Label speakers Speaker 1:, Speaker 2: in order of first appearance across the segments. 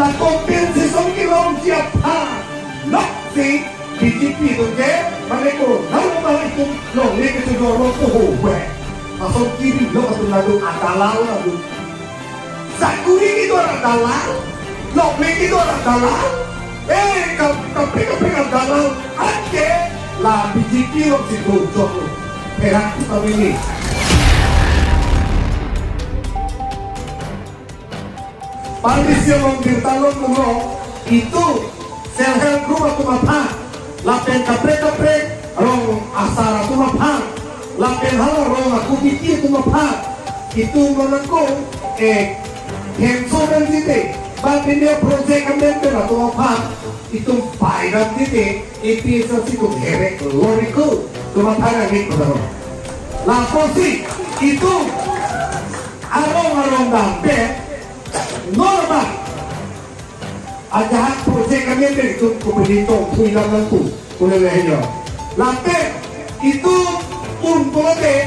Speaker 1: la compensation que l'on dia pa nok si BGP tu ke mereka nama itu lo lek itu doro ko we masuk kiri lo atau lalu adalah lalu sakuri itu adalah lo lek itu adalah kapri adalah ake la BGP lo si dojo perak kita ini Pandisya mengirtalon mo itu self-help group atau mapang lapen kaprek rong asara tu mapang lapen halo rong aku pikir tu mapang itu menangko henso dan tite batin dia projek ambil atau mapang itu faidah tite episode itu herek loriku tu mapang ni kotor laposi itu arong dampe normal ajahat projek kami itu kepentingan punya nantu punya lehnya latte itu pun boleh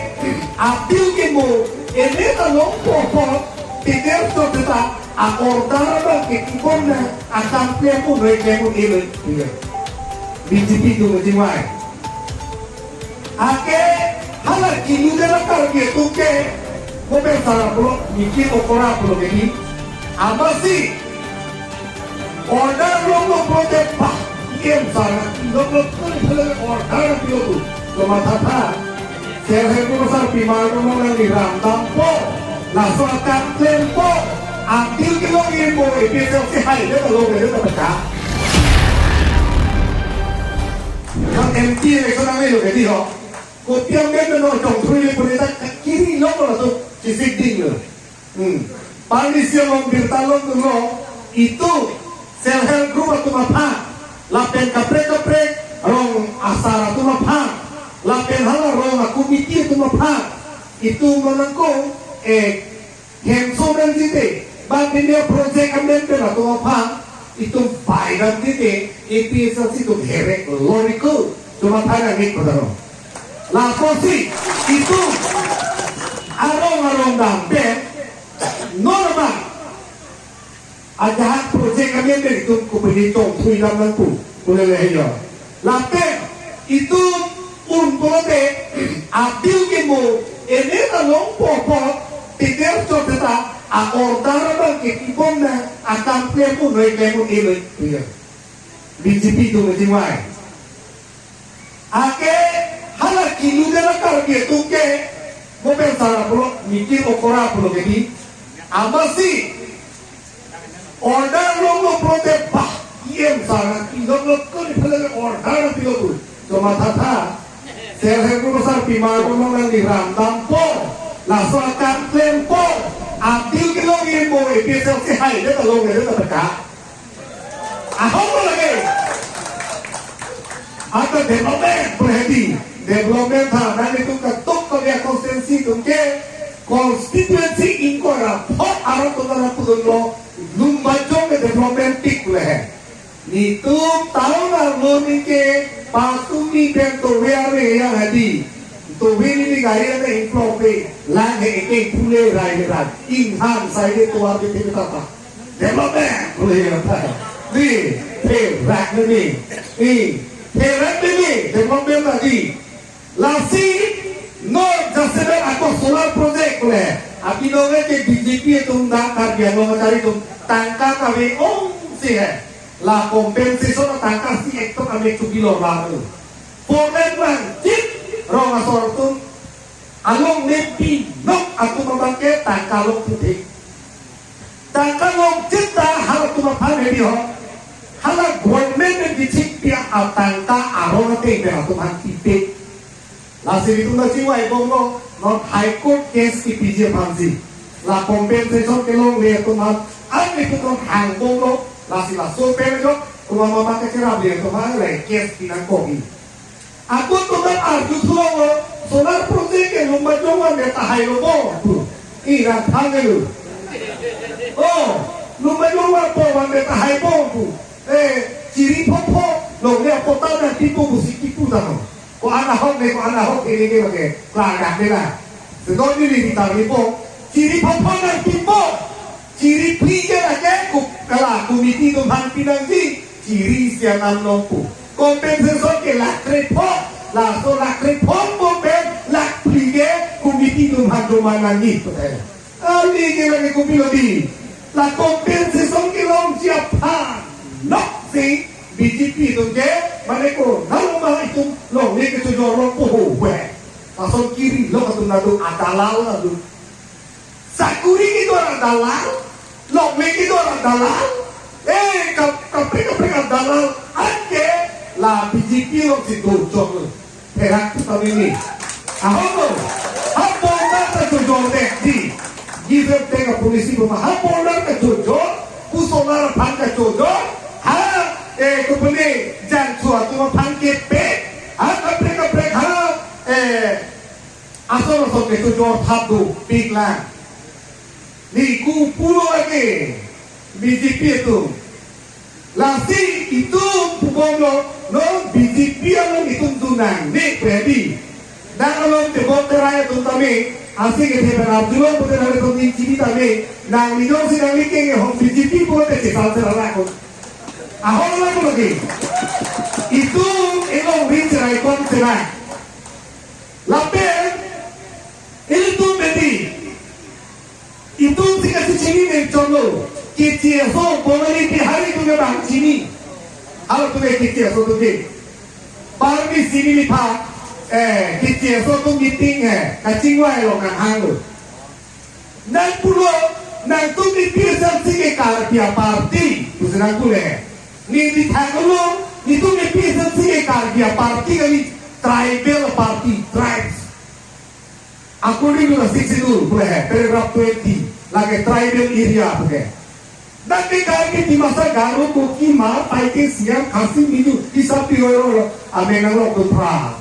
Speaker 1: apil kemo ini kalau pokok tidak terdekat akordar bagi kibonnya akan pun mereka pun ini BGP itu menjiwai ake halat kini dengar gitu ke mobil salah belum mikir okora belum ini apa sih order lo project pak game sana lo order itu cuma tata saya itu besar pimaru yang diramtam po langsung akan tempo aktif kilo info episode si hari itu lo itu terpecah yang MT itu namanya lo jadi lo kopiam dia lo jong three berita kiri lo tuh sisi ding lo Pandisya mengirtalon lo itu self-help group atau mapang lapen kaprek rong asara tu mapang lapen halo rong aku pikir tu mapang itu menangko henso dan tite batin dia projek ambil atau mapang itu faidah tite episode itu herek loriku cuma tanya ni kotor laposi itu arong dampe normal ajahat projek kami itu kepentingan punya nantu punya lehnya latte itu pun boleh apil kemo ini kalau pokok tidak terdekat akordar bagi kibonnya akan pun mereka pun ini BGP itu menjiwai ake halat kini dengar gitu ke mobil salah belum mikir okora belum ini apa sih order lo project pak iem sana lo kan order itu cuma tata saya itu besar pimaru yang diramtam po langsung akan tempo aktif kilo info episode si hari itu lo itu terpecah apa lagi atau development berhenti development dan itu ketuk kerja konsensi ke constituency ingkora hot arah tentang pun lo lumbajong ke development tik leh itu tahun lalu ni ke pasumi dan tuwari yang hadi tuwiri ni gaya na improve lang ke pule rai rai inghan saya tuar ke tata development boleh apa ni rak ni rak ni development lagi lasi no jasebe aku solar project le abi loge ke BJP तुम दा कर गया लो मचारी तुम tangka kami sih la compensation tangka si ekto kami tu kilo baru ponen bang cip rong asor tu along nepi nok aku membangke tangka long putih tangka long cita hal tu mapan hedi ho hal government di cip dia tangka arong te be aku mantipe Lasir itu nasi wai bongo non high court case ki PJ Pansi la compensation ke long le to mat ai ke to hang bongo lasir la so pe jo kuma mama ke kira be to ma le case ki na ko ki aku to dan arju thlo solar project ke lumba jonga me ta hai lo bo i ra thang lu oh lumba jonga po wa me ta hai bo ciri popo lo le po ta na tipu musiki pu da no ko anak hok ini pakai pelanggan ni lah. Sebab ni kita ni po ciri papa nak tipu, ciri pijak aja ku kalah ku komiti Tuhan pinangji ciri sianam nompu kompensasi ke lak repot la so lak repot bomben lak plige komiti Tuhan domanangi betul ali ke lagi kupilo di la kompensasi ke long siapa nok si BJP tu ke mana ko nama itu long ni ke tu jorong poho we pasal kiri lo katu nado adalal nado sakuri itu orang dalal long ni itu orang dalal kapre dalal anke la BJP lo si dojok perak tu ini ahono hampolda ke dojok deh di gizer tengah polisi rumah hampolda ke dojok pusolar pan ke dojok kemudian jangan suatu pangkit pe kapre asal ke dojok tabu piklan ni ku pulo lagi BJP itu lasi itu pukolo no BJP yang itu tunang ni predi dan kalau tebok teraya tu kami asing ke benar dulu bukan ada tu ni ciri kami nang minum sidang ni ke hong BJP pun ada cekal terlalu ahon lagi itu elok rin cerai kon cerai lapel itu bedi itu tiga ciri ni contoh KCSO Bongali Bihari tu ke bang sini, hal tu ke KCSO tu ke, parmi sini ni pak, KCSO tu meeting kacing wai lo kan hang lo, nang pulo nang tu ni biasa sih ke karya parti, tu senang tu le, ni di hang lo, ni tu ni biasa sih ke karya parti kali tribal party tribes, aku ni dulu sih dulu boleh, paragraph 20, lagi tribal area boleh. Nanti kali di masa garu koki mar pakai siang kasih minum bisa pioro ame nang lo pra.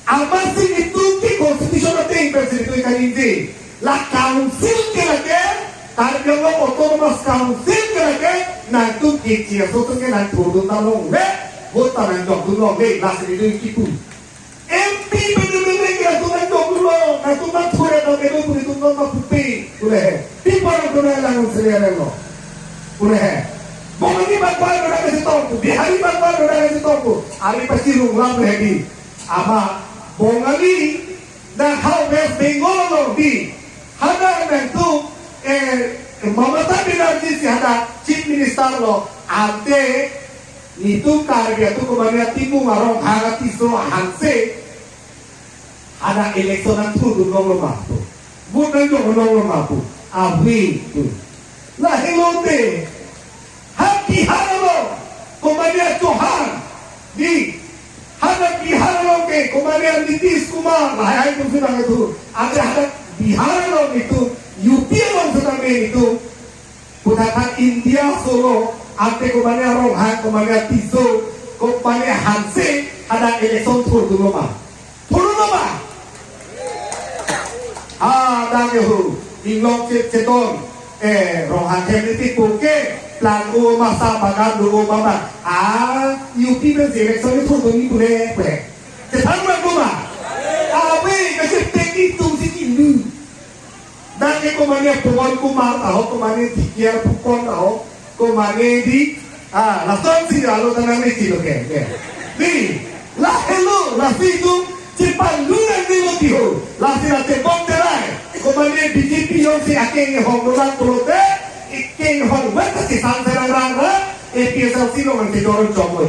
Speaker 1: Apa sih itu di konstitusional presiden itu kan ini la council ke lagi karena lo autonomous council ke lagi nanti kita so tu kan nanti turun talong buat tangan dok dulu lah itu itu MP benar-benar kita tu nanti dok dulu nanti nanti turun talong itu nanti putih boleh di mana tu nanti selera lo boleh Bongani bakal orang kasih tahu Bihari bakal orang kasih tahu hari pasti runglam lagi ama Bongani dan hal West Bengal lo di ada bentuk Mamata Banerjee si ada chief minister lo ante itu karya tu kemana timu marong hangat iso hanse ada elektoran tu dulu mampu bukan dulu mampu abri tu lah helote hati haralo kemana Tuhan di hadap biharalo ke kemana Nitish Kumar lah itu sudah itu ada hadap biharalo itu UP orang sudah itu putaran India Solo ante kemana Rohan kemana Tiso kemana Hanse ada elektron dulu mah dah kehu inglok ceton Rohan Kennedy Puke plan masa bagan dulu mama UP berjelek soalnya tuh ini boleh cetan rumah awe kasih teki tuh si kindu dan kemana Puan Kumar tahu kemana Dikiar Pukon tahu kemana di langsung sih lalu tenang nih sih oke nih lah hello lah itu cepat lu nanti lo tiho lah sih nanti bom terai kemana BJP yang si akhirnya hongolan prote ikheng hongolan kasih santai rangga PSLC lo nanti dorong coba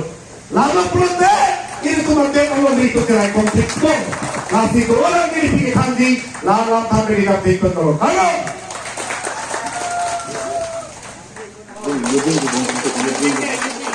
Speaker 1: lalu prote ini cuma dia kalau itu cerai konflik bom lah sih orang ini pikir hanji lalu tanpa dikasih kontrol kalau